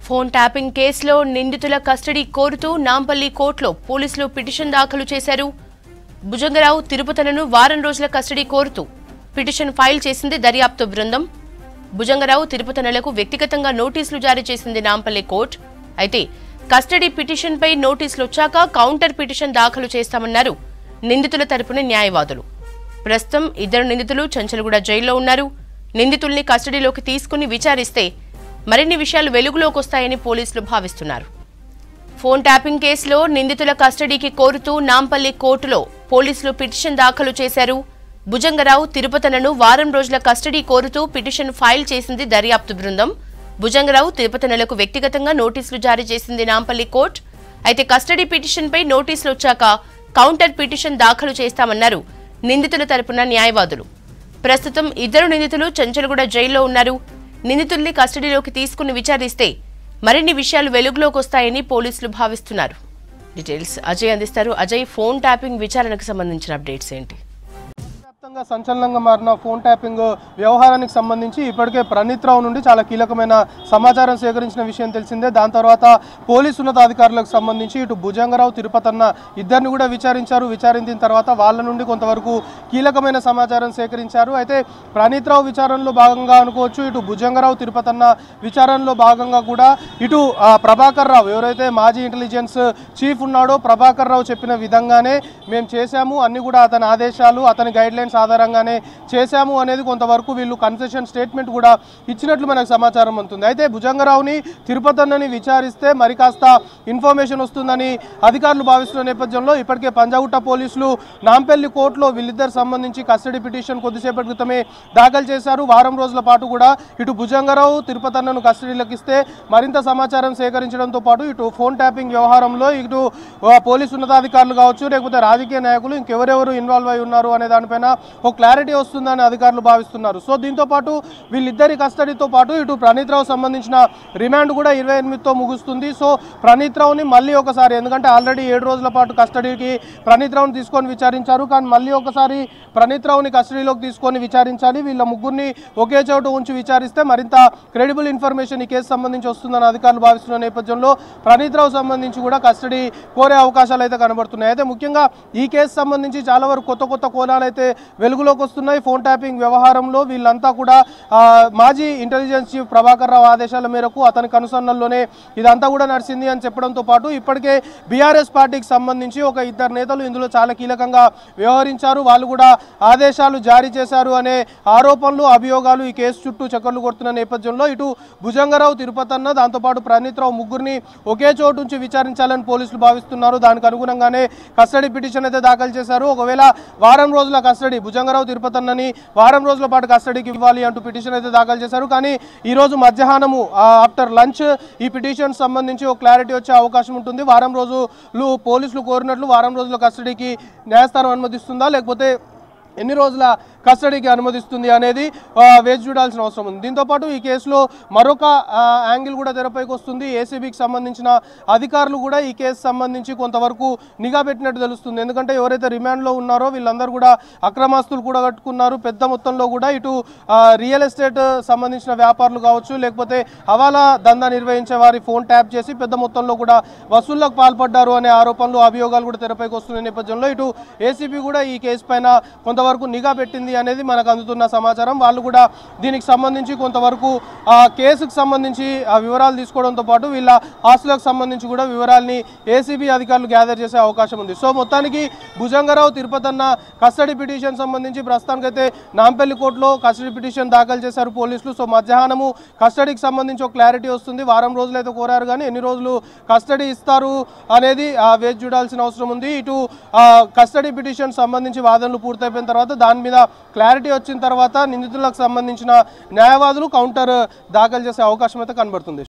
Phone tapping కేసులో నిందితుల custody కోరుతూ నాంపల్లి కోర్టులో పోలీసులు పిటిషన్ దాఖలు చేశారు. భుజంగరావు తిరుపతలను వారం రోజుల కస్టడీ కోరుతూ పిటిషన్ ఫైల్ చేసింది దర్యాప్తు బృందం. భుజంగరావు తిరుపతనలకు వ్యక్తిగతంగా నోటీసులు జారీ చేసింది నాంపల్లి కోర్టు. అయితే కస్టడీ పిటిషన్పై నోటీసులు వచ్చాక కౌంటర్ పిటిషన్ దాఖలు చేస్తామన్నారు నిందితుల తరపున న్యాయవాదులు. ప్రస్తుతం ఇద్దరు నిందితులు చంచల్గూడ జైల్లో ఉన్నారు. నిందితుల్ని కస్టడీలోకి తీసుకుని విచారిస్తే మరిన్ని విషయాలు వెలుగులోకి వస్తాయని పోలీసులు భావిస్తున్నారు. ఫోన్ ట్యాపింగ్ కేసులో నిందితుల కస్టడీకి కోరుతూ నాంపల్లి కోర్టులో పోలీసులు పిటిషన్ దాఖలు చేశారు. భుజంగరావు తిరుపతనను వారం రోజుల కస్టడీ కోరుతూ పిటిషన్ ఫైల్ చేసింది దర్యాప్తు బృందం. భుజంగరావు తిరుపతనలకు వ్యక్తిగతంగా నోటీసులు జారీ చేసింది నాంపల్లి కోర్టు. అయితే కస్టడీ పిటిషన్పై నోటీసులు వచ్చాక కౌంటర్ పిటిషన్ దాఖలు చేస్తామన్నారు నిందితుల తరపున న్యాయవాదులు. ప్రస్తుతం ఇద్దరు నిందితులు చంచల్గూడ జైల్లో ఉన్నారు. నిందితుల్ని కస్టడీలోకి తీసుకుని విచారిస్తే మరిన్ని విషయాలు వెలుగులోకి వస్తాయని పోలీసులు భావిస్తున్నారు. డీటెయిల్స్ అజయ్ అందిస్తారు. అజయ్, ఫోన్ ట్యాపింగ్ విచారణకు సంబంధించిన అప్డేట్స్ ఏంటి? సంచలనంగా మారిన ఫోన్ ట్యాపింగ్ వ్యవహారానికి సంబంధించి ఇప్పటికే ప్రణీత్ రావు నుండి చాలా కీలకమైన సమాచారం సేకరించిన విషయం తెలిసిందే. దాని తర్వాత పోలీసు ఉన్నతాధికారులకు సంబంధించి ఇటు భుజంగరావు తిరుపతన్న ఇద్దరిని కూడా విచారించిన తర్వాత వాళ్ళ నుండి కొంతవరకు కీలకమైన సమాచారం సేకరించారు. అయితే ప్రణీత్ రావు విచారణలో భాగంగా అనుకోవచ్చు, ఇటు భుజంగరావు తిరుపతన్న విచారణలో భాగంగా కూడా ఇటు ప్రభాకర్ రావు ఎవరైతే మాజీ ఇంటెలిజెన్స్ చీఫ్ ఉన్నాడో ప్రభాకర్ రావు చెప్పిన విధంగానే మేము చేశాము, అన్ని కూడా అతని ఆదేశాలు అతని గైడ్ లైన్స్ ఆధారంగానే చేశాము అనేది కొంతవరకు వీళ్ళు కన్సెషన్ స్టేట్మెంట్ కూడా ఇచ్చినట్లు మనకు సమాచారం అందుతుంది. అయితే భుజంగరావుని తిరుపతన్నని విచారిస్తే మరి కాస్త ఇన్ఫర్మేషన్ వస్తుందని అధికారులు భావిస్తున్న నేపథ్యంలో ఇప్పటికే పంజాగుట్ట పోలీసులు నాంపల్లి కోర్టులో వీళ్ళిద్దరు సంబంధించి కస్టడీ పిటిషన్ కొద్దిసేపటి క్రితమే దాఖలు చేశారు. వారం రోజుల పాటు కూడా ఇటు భుజంగరావు తిరుపతన్నను కస్టడీలోకి ఇస్తే మరింత సమాచారం సేకరించడంతో పాటు ఇటు ఫోన్ ట్యాపింగ్ వ్యవహారంలో ఇటు పోలీసు ఉన్నతాధికారులు కావచ్చు, లేకపోతే రాజకీయ నాయకులు ఇంకెవరెవరు ఇన్వాల్వ్ అయి ఉన్నారు అనే దానిపైన ఒక క్లారిటీ వస్తుందని అధికారులు భావిస్తున్నారు. సో దీంతో పాటు వీళ్ళిద్దరి కస్టడీతో పాటు ఇటు ప్రణీత్ రావు సంబంధించిన రిమాండ్ కూడా 28తో ముగుస్తుంది. సో ప్రణీత్ రావుని మళ్ళీ ఒకసారి, ఎందుకంటే ఆల్రెడీ 7 రోజుల పాటు కస్టడీకి ప్రణీత్ రావుని తీసుకొని విచారించారు, కానీ మళ్ళీ ఒకసారి ప్రణీత్ రావుని కస్టడీలోకి తీసుకొని విచారించాలి. వీళ్ళ ముగ్గురిని ఒకే చోట ఉంచి విచారిస్తే మరింత క్రెడిబుల్ ఇన్ఫర్మేషన్ ఈ కేసు సంబంధించి వస్తుందని అధికారులు భావిస్తున్న నేపథ్యంలో ప్రణీత్ రావు సంబంధించి కూడా కస్టడీ కోరే అవకాశాలు అయితే కనబడుతున్నాయి. అయితే ముఖ్యంగా ఈ కేసు సంబంధించి చాలా వరకు కొత్త కోణాలు అయితే వెలుగులోకి వస్తున్నాయి. ఫోన్ ట్యాపింగ్ వ్యవహారంలో వీళ్ళంతా కూడా మాజీ ఇంటెలిజెన్స్ చీఫ్ ప్రభాకర్ రావు ఆదేశాల మేరకు అతని కనుసన్నల్లోనే ఇదంతా కూడా నడిచింది అని చెప్పడంతో పాటు ఇప్పటికే బీఆర్ఎస్ పార్టీకి సంబంధించి ఒక ఇద్దరు నేతలు ఇందులో చాలా కీలకంగా వ్యవహరించారు, వాళ్ళు కూడా ఆదేశాలు జారీ చేశారు అనే ఆరోపణలు అభియోగాలు ఈ కేసు చుట్టూ చక్కర్లు కొడుతున్న నేపథ్యంలో ఇటు భుజంగరావు తిరుపతన్న దాంతోపాటు ప్రణీత్ రావు ముగ్గురిని ఒకే చోటు నుంచి విచారించాలని పోలీసులు భావిస్తున్నారు. దానికి అనుగుణంగానే కస్టడీ పిటిషన్ అయితే దాఖలు చేశారు. ఒకవేళ వారం రోజుల కస్టడీ భుజంగరావు తిరుపతన్నని వారం రోజుల పాటు కస్టడీకి ఇవ్వాలి అంటూ పిటిషన్ అయితే దాఖలు చేశారు. కానీ ఈరోజు మధ్యాహ్నము ఆఫ్టర్ లంచ్ ఈ పిటిషన్ సంబంధించి ఒక క్లారిటీ వచ్చే అవకాశం ఉంటుంది. వారం రోజులు పోలీసులు కోరినట్లు వారం రోజుల కస్టడీకి న్యాయస్థానం అనుమతిస్తుందా, లేకపోతే ఎన్ని రోజుల కస్టడీకి అనుమతిస్తుంది అనేది వేచి చూడాల్సిన అవసరం ఉంది. దీంతోపాటు ఈ కేసులో మరొక యాంగిల్ కూడా తెరపైకి వస్తుంది. ఏసీబీకి సంబంధించిన అధికారులు కూడా ఈ కేసు సంబంధించి కొంతవరకు నిఘా పెట్టినట్టు తెలుస్తుంది. ఎందుకంటే ఎవరైతే రిమాండ్లో ఉన్నారో వీళ్ళందరూ కూడా అక్రమాస్తులు కూడా కట్టుకున్నారు. పెద్ద మొత్తంలో కూడా ఇటు రియల్ ఎస్టేట్ సంబంధించిన వ్యాపారులు కావచ్చు, లేకపోతే హవాలా దందా నిర్వహించే వారి ఫోన్ ట్యాప్ చేసి పెద్ద మొత్తంలో కూడా వసూళ్లకు పాల్పడ్డారు అనే ఆరోపణలు అభియోగాలు కూడా తెరపైకి వస్తున్న నేపథ్యంలో ఇటు ఏసీబీ కూడా ఈ కేసు పైన కొంతవరకు నిఘా పెట్టింది అనేది మనకు అందుతున్న సమాచారం. వాళ్ళు కూడా దీనికి సంబంధించి కొంతవరకు కేసుకు సంబంధించి వివరాలు తీసుకోవడంతో పాటు వీళ్ళ ఆస్తులకు సంబంధించి కూడా వివరాలని ఏసీబీ అధికారులు గ్యాదర్ చేసే అవకాశం ఉంది. సో మొత్తానికి భుజంగరావు తిరుపతన్న కస్టడీ పిటిషన్ సంబంధించి ప్రస్తుతానికైతే నాంపల్లి కోర్టులో కస్టడీ పిటిషన్ దాఖలు చేశారు పోలీసులు. సో మధ్యాహ్నము కస్టడీకి సంబంధించి ఒక క్లారిటీ వస్తుంది. వారం రోజులు అయితే కోరారు, కానీ ఎన్ని రోజులు కస్టడీ ఇస్తారు అనేది వేచి చూడాల్సిన అవసరం ఉంది. ఇటు కస్టడీ పిటిషన్ సంబంధించి వాదనలు పూర్తయిపోయిన తర్వాత దాని మీద క్లారిటీ వచ్చిన తర్వాత నిందితులకు సంబంధించిన న్యాయవాదులు కౌంటర్ దాఖలు చేసే అవకాశం అయితే కనబడుతుంది.